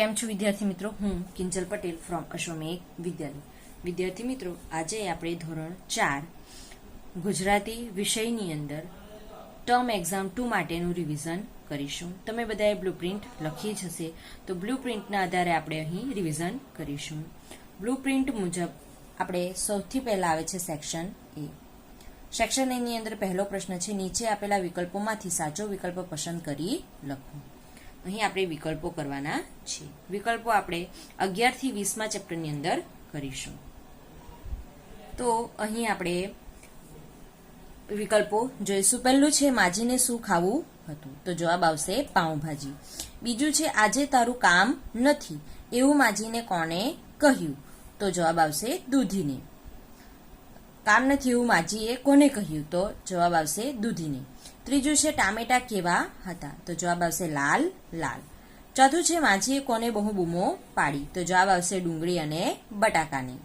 કેમ છો વિદ્યાર્થી મિત્રો? હું કિંજલ પટેલ ફ્રોમ અશ્વમેઘ વિદ્યાલય. વિદ્યાર્થી મિત્રો, આજે આપણે ધોરણ 4 ગુજરાતી વિષયની અંદર ટર્મ એક્ઝામ 2 માટેનું રિવિઝન કરીશું. તમે બધાએ બ્લુપ્રિન્ટ લખી જ હશે, તો બ્લુપ્રિન્ટના આધારે આપણે અહીં રિવિઝન કરીશું. બ્લુપ્રિન્ટ મુજબ આપણે સૌથી પહેલા આવે છે સેક્શન એ. સેક્શન એની અંદર પહેલો પ્રશ્ન છે, નીચે આપેલા વિકલ્પોમાંથી સાચો વિકલ્પ પસંદ કરી લખો. અહીં આપણે વિકલ્પો કરવાના છે. વિકલ્પો આપણે 11 થી 20માં ચેપ્ટરની અંદર કરીશું. તો અહીં આપણે વિકલ્પો જોઈશું. પહેલું છે, માજીને શું ખાવું હતું? તો જવાબ આવશે પાઉંભાજી. બીજું છે, આજે તારું કામ નથી એવું માજીને કોણે કહ્યું? તો જવાબ આવશે દૂધીને. કામ નથી એવું માજીએ કોને કહ્યું? તો જવાબ આવશે દૂધીને. ત્રીજું છે, ટામેટા કેવા હતા? તો જવાબ આવશે લાલ લાલ. ચોથું છે, માજીએ કોને બહુ બૂમો પાડી? તો જવાબ આવશે ડુંગળી અને બટાકાની.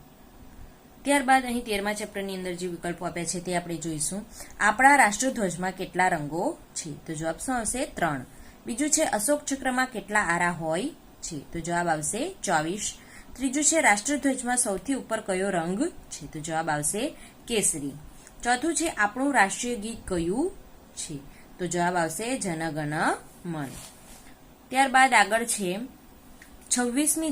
ત્યારબાદ અહીં 13મા ચેપ્ટરની અંદર જે વિકલ્પો આપ્યા છે તે આપણે જોઈશું. આપણા રાષ્ટ્રધ્વજમાં કેટલા રંગો છે? તો જવાબ શું આવશે? 3. બીજું છે, અશોક ચક્રમાં કેટલા આરા હોય છે? તો જવાબ આવશે 24. ત્રીજું છે, રાષ્ટ્રધ્વજમાં સૌથી ઉપર કયો રંગ છે? તો જવાબ આવશે કેસરી. ચોથું છે, આપણું રાષ્ટ્રીય ગીત કયું છે? તો જવાબ આવશે જન ગણ મન. ત્યારબાદ આગળ છે, 26મી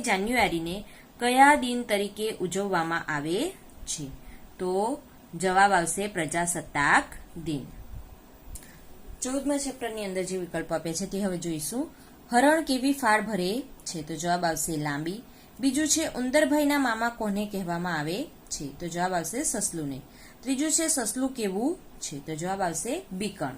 જાન્યુઆરીને કયા દિન તરીકે ઉજવવામાં આવે છે? તો જવાબ આવશે પ્રજાસત્તાક દિન. 14મા ચેપ્ટરની અંદર જે વિકલ્પો આપ્યા છે તે હવે જોઈશું. હરણ કેવી ફાળ ભરે છે? તો જવાબ આવશે લાંબી. બીજું છે, ઉંદરભાઈના મામા કોને કહેવામાં આવે છે? તો જવાબ આવશે સસલુને. ત્રીજું છે, સસલું કેવું છે? તો જવાબ આવશે બીકણ.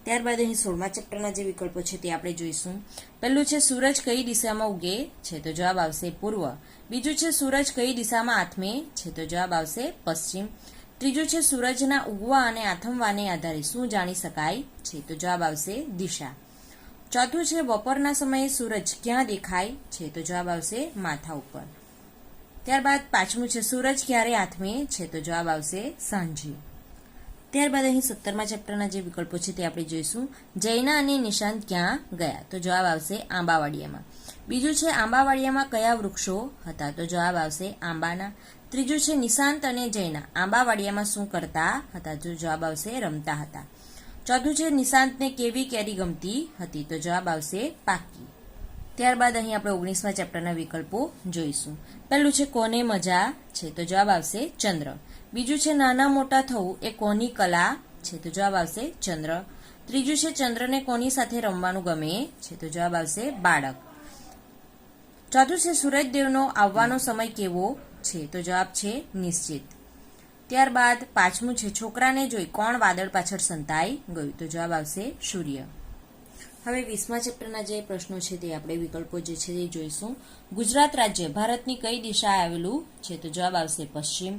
ત્યારબાદ અહીં 16મા ચેપ્ટરના જે વિકલ્પો છે તે આપણે જોઈશું. પહેલું છે, સૂરજ કઈ દિશામાં ઉગે છે? તો જવાબ આવશે પૂર્વ. બીજું છે, સૂરજ કઈ દિશામાં આથમે છે? તો જવાબ આવશે પશ્ચિમ. ત્રીજું છે, સૂરજના ઉગવા અને આથમવાને આધારે શું જાણી શકાય છે? તો જવાબ આવશે દિશા. ચોથું છે, બપોરના સમયે સૂરજ ક્યાં દેખાય છે? તો જવાબ આવશે માથા ઉપર. ત્યારબાદ 5મું છે, સૂરજ ક્યારે આથમે છે? તો જવાબ આવશે સાંજે. ત્યારબાદ અહીં 17મા ચેપ્ટરના જે વિકલ્પો છે તે આપણે જોઈશું. જૈના અને નિશાંત ક્યાં ગયા? તો જવાબ આવશે આંબાવાડિયામાં. બીજું છે, આંબાવાડિયામાં કયા વૃક્ષો હતા? તો જવાબ આવશે આંબાના. ત્રીજું છે, નિશાંત અને જૈના આંબાવાડિયામાં શું કરતા હતા? તો જવાબ આવશે રમતા હતા. ચોથું છે, નિશાંતને કેવી કેરી ગમતી હતી? તો જવાબ આવશે પાકી. ત્યારબાદ અહીં આપણે 19મા ચેપ્ટરના વિકલ્પો જોઈશું. પહેલું છે, કોને મજા છે? તો જવાબ આવશે ચંદ્ર. બીજું છે, નાના મોટા થવું એ કોની કલા છે? તો જવાબ આવશે ચંદ્ર. ત્રીજું છે, ચંદ્રને કોની સાથે રમવાનું ગમે છે? તો જવાબ આવશે બાળક. ચોથું છે, સૂરજદેવનો આવવાનો સમય કેવો છે? તો જવાબ છે નિશ્ચિત. ત્યારબાદ 5મું છે, છોકરાને જોઈ કોણ વાદળ પાછળ સંતાઈ ગયું? તો જવાબ આવશે સૂર્ય. હવે 20મા ચેપ્ટરના જે પ્રશ્નો છે તે આપણે વિકલ્પો જે છે તે જોઈશું. ગુજરાત રાજ્ય ભારતની કઈ દિશાએ આવેલું છે? તો જવાબ આવશે પશ્ચિમ.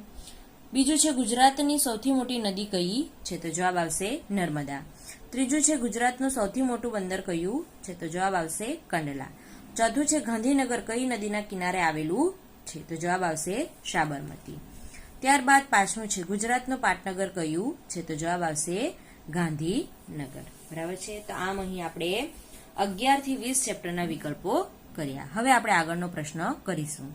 બીજું છે, ગુજરાતની સૌથી મોટી નદી કઈ છે? તો જવાબ આવશે નર્મદા. ત્રીજું છે, ગુજરાતનું સૌથી મોટું બંદર કયું છે? તો જવાબ આવશે કંડલા. ચોથું છે, ગાંધીનગર કઈ નદીના કિનારે આવેલું છે? તો જવાબ આવશે સાબરમતી. ત્યારબાદ 5મું છે, ગુજરાતનું પાટનગર કયું છે? તો જવાબ આવશે ગાંધીનગર. બરાબર છે. તો આમ અહીં આપણે 11 થી 20 ચેપ્ટરના વિકલ્પો કર્યા. હવે આપણે આગળનો પ્રશ્ન કરીશું.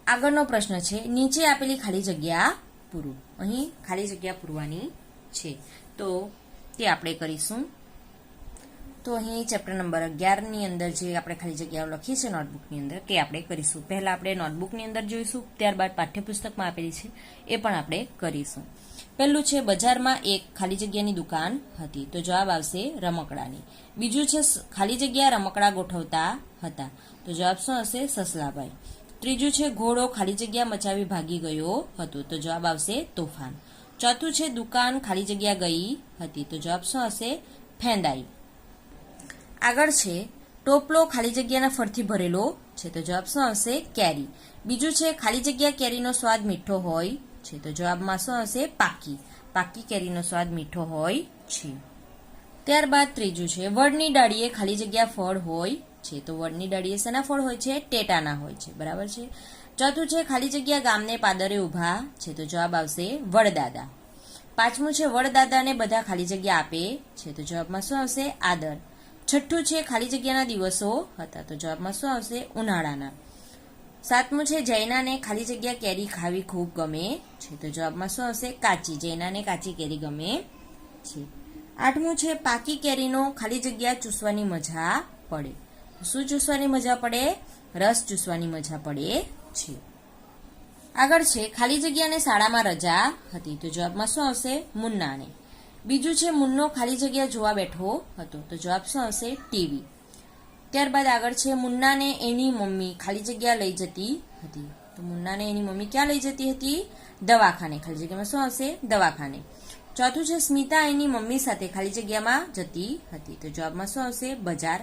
આગળનો પ્રશ્ન છે, નીચે આપેલી ખાલી જગ્યા પૂરો. અહીં ખાલી જગ્યા પૂરવાની છે, તો તે આપણે કરીશું. તો અહીં ચેપ્ટર નંબર 11ની અંદર જે આપણે ખાલી જગ્યાઓ લખી છે નોટબુકની અંદર તે આપણે કરીશું. પહેલા આપણે નોટબુકની અંદર જોઈશું, ત્યારબાદ પાઠ્યપુસ્તકમાં આપેલી છે એ પણ આપણે કરીશું. પહેલું છે, બજારમાં એક ખાલી જગ્યાની દુકાન હતી. તો જવાબ આવશે રમકડાની. બીજું છે, ખાલી જગ્યા રમકડા ગોઠવતા હતા. તો જવાબ શું હશે? સસલાભાઈ. ત્રીજું છે, ઘોડો ખાલી જગ્યા મચાવી ભાગી ગયો હતો. તો જવાબ આવશે તોફાન. ચોથું છે, દુકાન ખાલી જગ્યા ગઈ હતી. તો જવાબ શું હશે? ફેંદાઈ. આગળ છે, ટોપલો ખાલી જગ્યાના ફળથી ભરેલો છે. તો જવાબ શું આવશે? કેરી. બીજું છે, ખાલી જગ્યા કેરીનો સ્વાદ મીઠો હોય છે. તો જવાબમાં શું હશે? પાકી. પાકી કેરીનો સ્વાદ મીઠો હોય છે. ત્યારબાદ ત્રીજું છે, વડની ડાળીએ ખાલી જગ્યા ફળ હોય છે. તો વડની ડાળીએ શેના ફળ હોય છે? ટેટાના હોય છે. બરાબર છે. ચોથું છે, ખાલી જગ્યા ગામને પાદરે ઉભા છે. તો જવાબ આવશે વડદાદા. 5મું છે, વડદાદાને બધા ખાલી જગ્યા આપે છે. તો જવાબમાં શું આવશે? આદર. છઠ્ઠું છે ખાલી જગ્યાના દિવસો હતા, તો જવાબમાં શું આવશે? ઉનાળાના. સાતમું છે જૈનાને ખાલી જગ્યા કેરી ખાવી ખૂબ ગમે છે, તો જવાબમાં શું આવશે? કાચી. જૈનાને કાચી કેરી ગમે છે. આઠમું છે પાકી કેરીનો ખાલી જગ્યા ચૂસવાની મજા પડે. શું ચૂસવાની મજા પડે? રસ ચૂસવાની મજા પડે છે. આગળ છે ખાલી જગ્યાને શાળામાં રજા હતી, તો જવાબમાં શું આવશે? મુન્નાને. બીજું છે મુન્નો ખાલી જગ્યા જોવા બેઠો હતો, તો જવાબ શું આવશે? ટીવી. ત્યારબાદ આગળ છે મુન્નાને એની મમ્મી ખાલી જગ્યા લઈ જતી હતી, તો મુન્નાને એની મમ્મી ક્યાં લઈ જતી હતી? દવાખાને. ખાલી જગ્યામાં શું આવશે? દવાખાને. ચોથું છે સ્મિતા એની મમ્મી સાથે ખાલી જગ્યામાં જતી હતી, તો જવાબમાં શું આવશે? બજાર.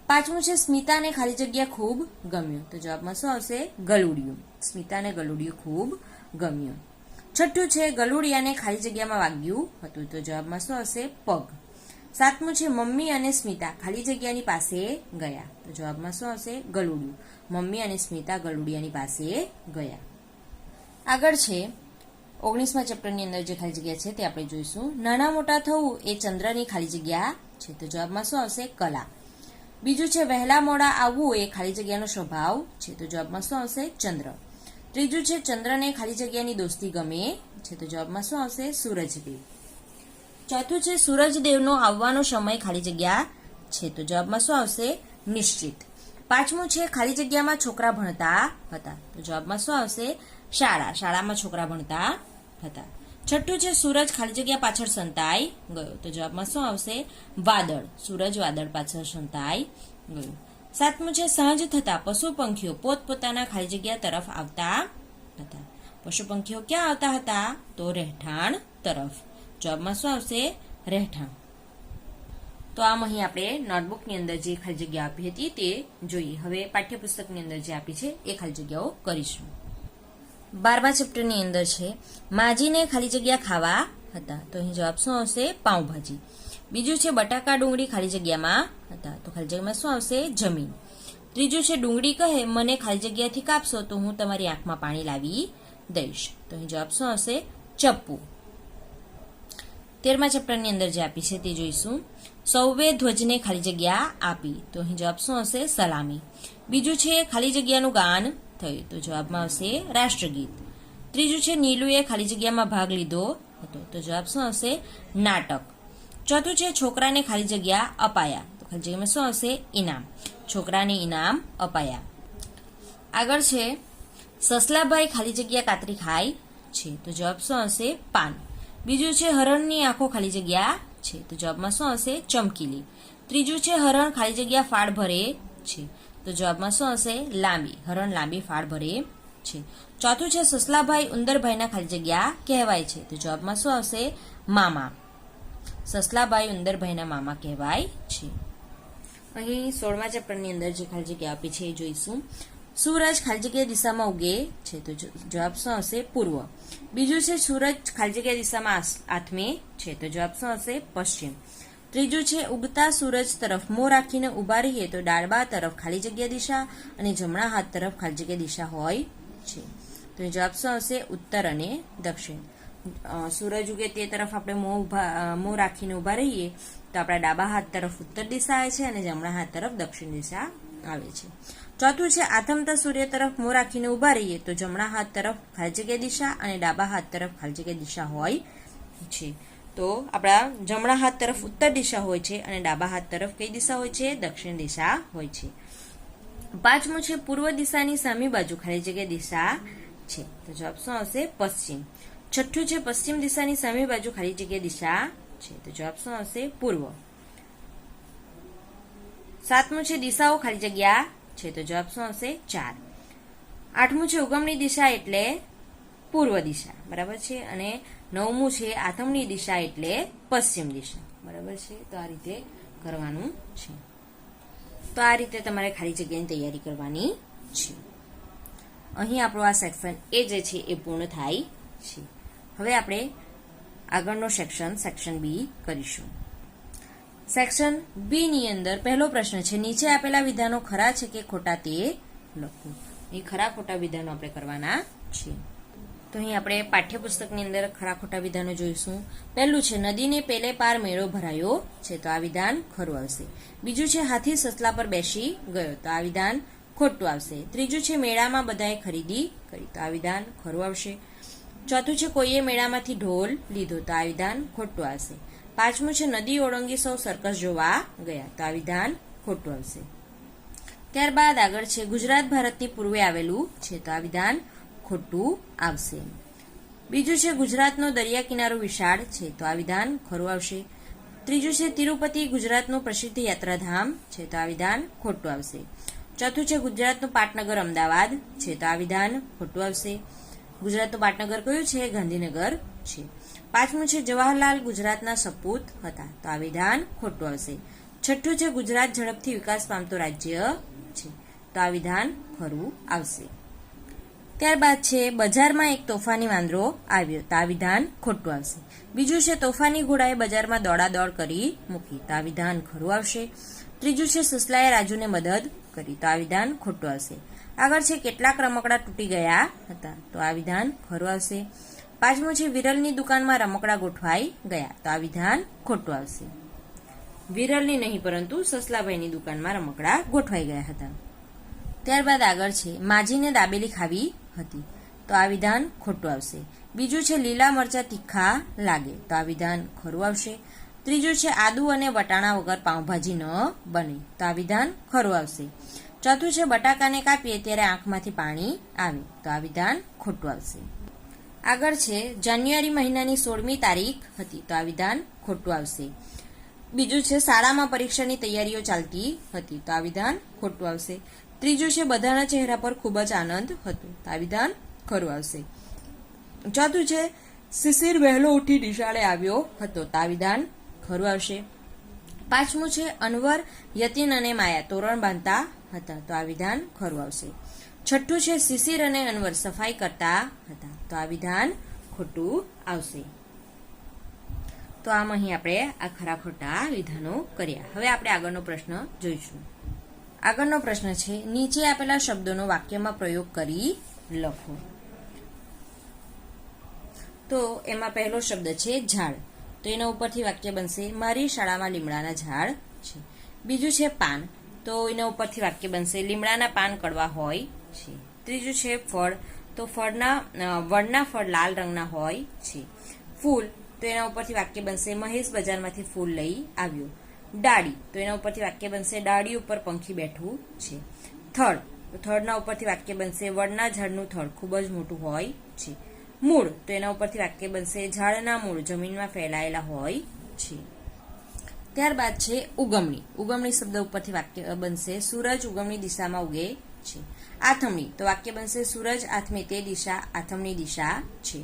પાંચમું છે સ્મિતાને ખાલી જગ્યા ખૂબ ગમ્યું, તો જવાબમાં શું આવશે? ગલુડિયું. સ્મિતાને ગલુડિયું ખૂબ ગમ્યું. છઠ્ઠું છે ગલુડિયાને ખાલી જગ્યામાં વાગ્યું હતું, તો જવાબમાં શું આવશે? પગ. સાતમું છે મમ્મી અને સ્મિતા ખાલી જગ્યાની પાસે ગયા, તો જવાબમાં શું આવશે? ગલુડિયું. મમ્મી અને સ્મિતા ગલુડિયાની પાસે ગયા. આગળ છે 19મા ચેપ્ટરની અંદર જે ખાલી જગ્યા છે તે આપણે જોઈશું. નાના મોટા થવું એ ચંદ્રની ખાલી જગ્યા છે, તો જવાબમાં શું આવશે? કલા. બીજું છે વહેલા મોડા આવવું એ ખાલી જગ્યાનો સ્વભાવ છે, તો જવાબમાં શું આવશે? ચંદ્ર. ત્રીજું છે ચંદ્રને ખાલી જગ્યાની દોસ્તી ગમે છે, તો જવાબમાં શું આવશે? સૂરજદેવ. ચોથું છે સૂરજદેવનો આવવાનો સમય ખાલી જગ્યા છે, તો જવાબમાં શું આવશે? નિશ્ચિત. પાંચમું છે ખાલી જગ્યામાં છોકરા ભણતા હતા, તો જવાબમાં શું આવશે? શાળા. શાળામાં છોકરા ભણતા હતા. છઠ્ઠું છે સૂરજ ખાલી જગ્યા પાછળ સંતાઈ ગયો, તો જવાબમાં શું આવશે? વાદળ. સૂરજ વાદળ પાછળ સંતાઈ ગયો. સાતમું છે સાંજ થતા પશુ પંખીઓ પોતપોતાના ખાલી જગ્યા તરફ આવતા હતા. પશુ પંખીઓ ક્યાં આવતા હતા? તો રહેઠાણ તરફ. જવાબમાં શું આવશે? રહેઠાણ. તો આમ અહીં આપણે નોટબુકની અંદર જે ખાલી જગ્યા આપી હતી તે જોઈએ. હવે પાઠ્યપુસ્તકની અંદર જે આપી છે એ ખાલી જગ્યાઓ કરીશું. 12મા ચેપ્ટરની અંદર છે માજીને ખાલી જગ્યા ખાવા હતા, તો અહીં જવાબ શું આવશે? પાઉંભાજી. બીજું છે બટાકા ડુંગળી ખાલી જગ્યામાં હતા, તો ખાલી જગ્યામાં શું આવશે? જમીન. ત્રીજું છે ડુંગળી કહે મને ખાલી જગ્યાથી કાપશો તો હું તમારી આંખમાં પાણી લાવી દઈશ, તો અહીં જવાબ શું આવશે? ચપ્પુ. 13મા ચેપ્ટરની અંદર જે આપી છે તે જોઈશું. સૌએ ધ્વજને ખાલી જગ્યા આપી, તો અહીં જવાબ શું આવશે? સલામી. બીજું છે ખાલી જગ્યાનું ગાન થયું, તો જવાબમાં આવશે રાષ્ટ્રગીત. ત્રીજું છે નીલુએ ખાલી જગ્યામાં ભાગ લીધો હતો, તો જવાબ શું આવશે? નાટક. ચોથું છે છોકરાને ખાલી જગ્યા અપાયા, તો ખાલી જગ્યામાં શું આવશે? ઇનામ. છોકરાને ઇનામ અપાયા. આગળ છે સસલાભાઈ ખાલી જગ્યા કાતરી ખાય છે, તો જવાબ શું આવશે? પાન. બીજું છે હરણની આંખો ખાલી જગ્યા છે, તો જવાબમાં શું આવશે? ચમકીલી. ત્રીજું છે હરણ ખાલી જગ્યા ફાળ ભરે છે, તો જવાબમાં શું આવશે? લાંબી. હરણ લાંબી ફાળ ભરે છે. ચોથું છે સસલાભાઈ ઉંદરભાઈના ખાલી જગ્યા કહેવાય છે, તો જવાબમાં શું આવશે? મામા. સસલાભાઈ ઉંદરભાઈના મામા કહેવાય છે. અહીં 16મા ચેપ્ટરની અંદર જે ખાલી જગ્યા આપી છે એ જોઈશું. સૂરજ ખાલી જગ્યા દિશામાં ઉગે છે, તો જવાબ શું આવશે? પૂર્વ. બીજું છે સૂરજ ખાલી જગ્યા દિશામાં આથમે છે, તો જવાબ શું આવશે? પશ્ચિમ. ત્રીજું છે ઉગતા સૂરજ તરફ મોં રાખીને ઉભા રહીએ તો ડાબા તરફ ખાલી જગ્યા દિશા અને જમણા હાથ તરફ ખાલી જગ્યા દિશા હોય છે, તો જવાબ શું આવશે? ઉત્તર અને દક્ષિણ. સૂરજ ઉગે તે તરફ આપણે મોં રાખીને ઉભા રહીએ તો આપણા ડાબા હાથ તરફ ઉત્તર દિશા આવે છે અને જમણા હાથ તરફ દક્ષિણ દિશા આવે છે. ચોથું છે આથમતા સૂર્ય તરફ મોં રાખીને ઉભા રહીએ તો જમણા હાથ તરફ ખાલી જગ્યા દિશા અને ડાબા હાથ તરફ ખાલી જગ્યા દિશા હોય છે. તો આપણા જમણા હાથ તરફ ઉત્તર દિશા હોય છે અને ડાબા હાથ તરફ કઈ દિશા હોય છે? દક્ષિણ દિશા હોય છે. પાંચમું છે પૂર્વ દિશાની સામી બાજુ ખાલી જગ્યા દિશા છે, તો જવાબ શું આવશે? પશ્ચિમ. છઠ્ઠું છે પશ્ચિમ દિશાની સામી બાજુ ખાલી જગ્યા દિશા છે, તો જવાબ શું આવશે? પૂર્વ. સાતમું છે દિશાઓ ખાલી જગ્યા છે, તો જવાબ શું આવશે? 4. આઠમું છે ઉગમની દિશા એટલે પૂર્વ દિશા, બરાબર છે. અને 9મું છે આથમની દિશા એટલે પશ્ચિમ દિશા, બરાબર છે. તો આ રીતે કરવાનું છે. તો આ રીતે તમારે ખાલી જગ્યાની તૈયારી કરવાની છે. અહીં આપણું આ સેક્શન એ જે છે એ પૂર્ણ થાય છે. હવે આપણે આગળનો સેક્શન બી કરીશું. સેક્શન બી ની અંદર પહેલો પ્રશ્ન છે નીચે આપેલા વિધાનો ખરા છે કે ખોટા તે લખો. એ ખરા ખોટા વિધાનો આપણે કરવાના છે. તો અહીં આપણે પાઠ્યપુસ્તકની અંદર ખરા ખોટા વિધાનો જોઈશું. પહેલું છે નદીને પેલે પાર મેળો ભરાયો છે, તો આ વિધાન ખરું આવશે. બીજું છે હાથી સસલા પર બેસી ગયો, તો આ વિધાન ખોટું આવશે. ત્રીજું છે મેળામાં બધાએ ખરીદી કરી, તો આ વિધાન ખરું આવશે. ચોથું છે કોઈએ મેળામાંથી ઢોલ લીધો, તો આ વિધાન ખોટું આવશે. પાંચમું છે નદી ઓળંગી સૌ સર્કસ જોવા ગયા, તો આ વિધાન ખોટું આવશે. ત્યારબાદ આગળ છે ગુજરાત ભારતની પૂર્વે આવેલું છે, તો આ વિધાન ખોટું આવશે. બીજું છે ગુજરાતનો દરિયા કિનારો વિશાળ છે, તો આ વિધાન ખરું આવશે. ત્રીજું છે તિરુપતિ ગુજરાતનું પ્રસિદ્ધ યાત્રાધામ છે, તો આ વિધાન ખોટું આવશે. ચોથું છે ગુજરાતનું પાટનગર અમદાવાદ છે, તો આ વિધાન ખોટું આવશે. ગુજરાતનું પાટનગર કયું છે? ગાંધીનગર છે. પાંચમું છે જવાહરલાલ ગુજરાતના સપૂત હતા, તો આ વિધાન ખોટું આવશે. છઠ્ઠું છે ગુજરાત ઝડપથી વિકાસ પામતું રાજ્ય છે, તો આ વિધાન ખરું આવશે. ત્યારબાદ છે બજારમાં એક તોફાની વાંદરો આવ્યો, તો આ વિધાન ખોટું આવશે. બીજું છે તોફાની ઘોડાએ બજારમાં દોડાદોડ કરી મૂકી, તો આ વિધાન ખરું આવશે. ત્રીજું છે સસલાએ રાજુને મદદ કરી, તો આ વિધાન ખોટું આવશે. આગળ છે કેટલાક રમકડા તૂટી ગયા હતા, તો આ વિધાન ખરું આવશે. પાંચમું છે વિરલની દુકાનમાં રમકડા ગોઠવાઈ ગયા, તો આ વિધાન ખોટું આવશે. વિરલની નહીં પરંતુ સસલાભાઈની દુકાનમાં રમકડા ગોઠવાઈ ગયા હતા. ત્યારબાદ આગળ છે માજીને દાબેલી ખાવી હતી, તો આ વિધાન ખોટું આવશે. બીજું છે લીલા મરચા તીખા લાગે, તો આ વિધાન ખરું આવશે. ત્રીજું છે આદુ અને વટાણા વગર પાઉંભાજી ન બને, તો આ વિધાન ખરું આવશે. ચોથું છે બટાકાને કાપીએ ત્યારે આંખમાંથી પાણી આવે, તો આ વિધાન ખોટું આવશે. આગળ છે જાન્યુઆરી મહિનાની 16મી તારીખ હતી, તો આ વિધાન ખોટું આવશે. બીજું છે શાળામાં પરીક્ષાની તૈયારીઓ ચાલતી હતી, તો આ વિધાન ખોટું આવશે. ત્રીજું છે બધાના ચહેરા પર ખૂબ જ આનંદ હતો, તો આ વિધાન ખરું આવશે. ચોથું છે શિશિર વહેલો ઉઠી નિશાળે આવ્યો હતો, તો આ વિધાન ખરું આવશે. પાંચમું છે અનવર યતીન અને માયા તોરણ બાંધતા હતા, તો આ વિધાન ખરું આવશે. છઠ્ઠું છે શિશિર અને અનવર સફાઈ કરતા હતા, તો આ વિધાન ખોટું આવશે. તો આમ અહીં આપણે આ ખરા ખોટા વિધાનો કર્યા. હવે આપણે આગળનો પ્રશ્ન જોઈશું. આગળનો પ્રશ્ન છે નીચે આપેલા શબ્દોનો વાક્યમાં પ્રયોગ કરી લખો. તો એમાં પહેલો શબ્દ છે ઝાડ, તો એના ઉપરથી વાક્ય બનશે મારી શાળામાં લીમડાના ઝાડ છે. બીજું છે પાન, તો એના ઉપરથી વાક્ય બનશે લીમડાના પાન કડવા હોય છે. ત્રીજું છે ફળ, તો વડના ફળ લાલ રંગના હોય છે. ફૂલ, તો એના ઉપરથી વાક્ય બનશે મહેશ બજારમાંથી ફૂલ લઈ આવ્યો. ડાળી, તો એના ઉપરથી વાક્ય બનશે ડાળી ઉપર પંખી બેઠું છે. થડ, તો થડના ઉપરથી વાક્ય બનશે વડના ઝાડનું થડ ખૂબ જ મોટું હોય છે. મૂળ, તો એના ઉપરથી વાક્ય બનશે ઝાડના મૂળ જમીનમાં ફેલાયેલા હોય છે. ત્યારબાદ છે ઉગમણી. ઉગમણી શબ્દ ઉપરથી વાક્ય બનશે સૂરજ ઉગમણી દિશામાં ઉગે છે. આથમણી, તો વાક્ય બનશે સૂરજ આથમે તે દિશા આથમણી દિશા છે.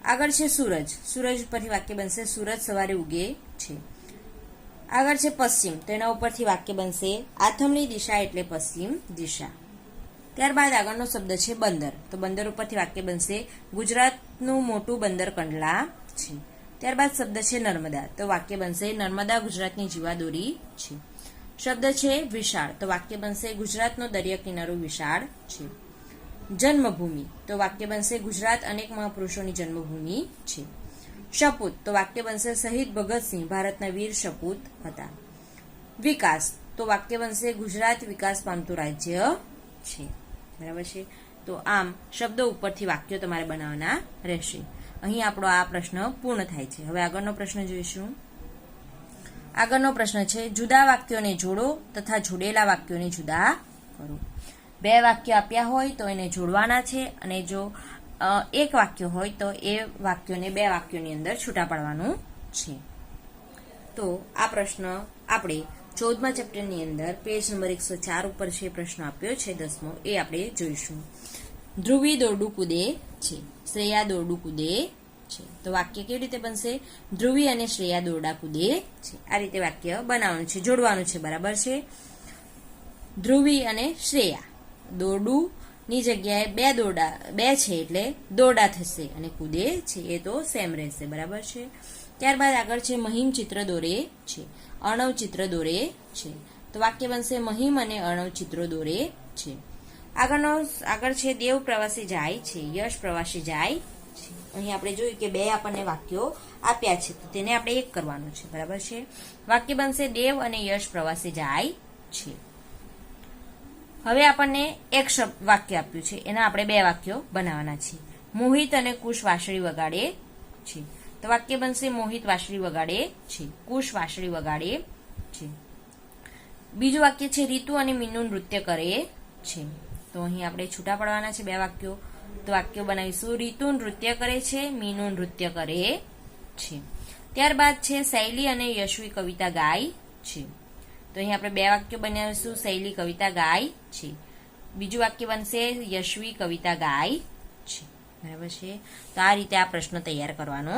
આગળ છે સૂરજ. સૂરજ ઉપરથી વાક્ય બનશે સૂરજ સવારે ઉગે છે. આગળ છે પશ્ચિમ, તો એના ઉપરથી વાક્ય બનશે આથમણી દિશા એટલે પશ્ચિમ દિશા. ત્યારબાદ આગળનો શબ્દ છે બંદર, તો બંદર ઉપરથી વાક્ય બનશે ગુજરાતનું મોટું બંદર કંડલા છે. ત્યારબાદ શબ્દ છે નર્મદા, તો વાક્ય બનશે નર્મદા ગુજરાતની જીવાદોરી છે. શબ્દ છે વિશાળ, તો વાક્ય બનશે ગુજરાતનો દરિયા કિનારો વિશાળ છે. જન્મભૂમિ, તો વાક્ય બનશે ગુજરાત અનેક મહાપુરુષોની જન્મભૂમિ છે. શપૂત, તો વાક્ય બનશે શહીદ ભગતસિંહ ભારતના વીર શપૂત હતા. વિકાસ, તો વાક્ય બનશે ગુજરાત વિકાસ પામતું રાજ્ય છે. બરાબર છે. તો આમ શબ્દો ઉપરથી વાક્યો તમારે બનાવવાના રહેશે. અહીં આપણો આ પ્રશ્ન પૂર્ણ થાય છે. હવે આગળનો પ્રશ્ન જોઈશું. આગળનો પ્રશ્ન છે જુદા વાક્યોને જોડો તથા જોડેલા વાક્યોને જુદા કરો. બે વાક્ય આપ્યા હોય તો એને જોડવાના છે, અને જો એક વાક્ય હોય તો એ વાક્યોને બે વાક્યોની અંદર છૂટા પાડવાનું છે. તો આ પ્રશ્ન આપણે 14મા ચેપ્ટરની અંદર પેજ નંબર 104 ઉપર છે પ્રશ્ન આપ્યો છે 10મો, એ આપણે જોઈશું. ધ્રુવી દોરડું કૂદે છે, શ્રેયા દોરડું કૂદે છે. તો વાક્ય કેવી રીતે બનશે? ધ્રુવી અને શ્રેયા દોરડા કૂદે છે. આ રીતે વાક્ય બનાવવાનું છે, જોડવાનું છે. બરાબર છે. ધ્રુવી અને શ્રેયા, દોરડું ની જગ્યાએ બે છે એટલે દોરડા થશે, અને કૂદે છે એ તો સેમ રહેશે. બરાબર છે. ત્યારબાદ આગળ છે મહિમ ચિત્ર દોરે છે, અર્ણવ ચિત્ર દોરે છે. તો વાક્ય બનશે મહિમ અને અર્ણવ ચિત્રો દોરે છે. આગળ છે દેવ પ્રવાસી જાય છે, યશ પ્રવાસી જાય છે. અહીં આપણે જોયું કે બે આપણને વાક્યો આપ્યા છે, તો તેને આપણે એક કરવાનું છે. બરાબર છે. વાક્ય બનશે દેવ અને યશ પ્રવાસી જાય છે. હવે આપણને એક વાક્ય આપ્યું છે, એના આપણે બે વાક્યો બનાવવાના છે. મોહિત અને કુશ વાંસળી વગાડે છે. તો વાક્ય બનશે મોહિત વાંસળી વગાડે છે, કુશ વાંસળી વગાડે છે. બીજું વાક્ય છે રીતુ અને મીનુ નૃત્ય કરે છે. તો અહીં આપણે છૂટા પડવાના છે બે વાક્યો. તો વાક્યો બનાવીશું રીતુ નૃત્ય કરે છે, મીનુ નૃત્ય કરે છે. ત્યારબાદ છે શૈલી અને યશવી કવિતા ગાય છે. તો અહીં આપણે બે વાક્યો બનાવીશું શૈલી કવિતા ગાય છે. બીજું વાક્ય બનશે યશવી કવિતા ગાય છે. બરાબર છે. તો આ રીતે આ પ્રશ્ન તૈયાર કરવાનો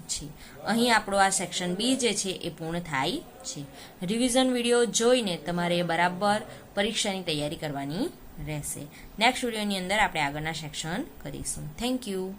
છે. અહીં આપણો આ સેક્શન બી જે છે એ પૂર્ણ થાય છે. રિવિઝન વિડીયો જોઈને તમારે બરાબર પરીક્ષાની તૈયારી કરવાની રહેશે. નેક્સ્ટ વિડીયોની અંદર આપણે આગળના સેક્શન કરીશું. Thank you.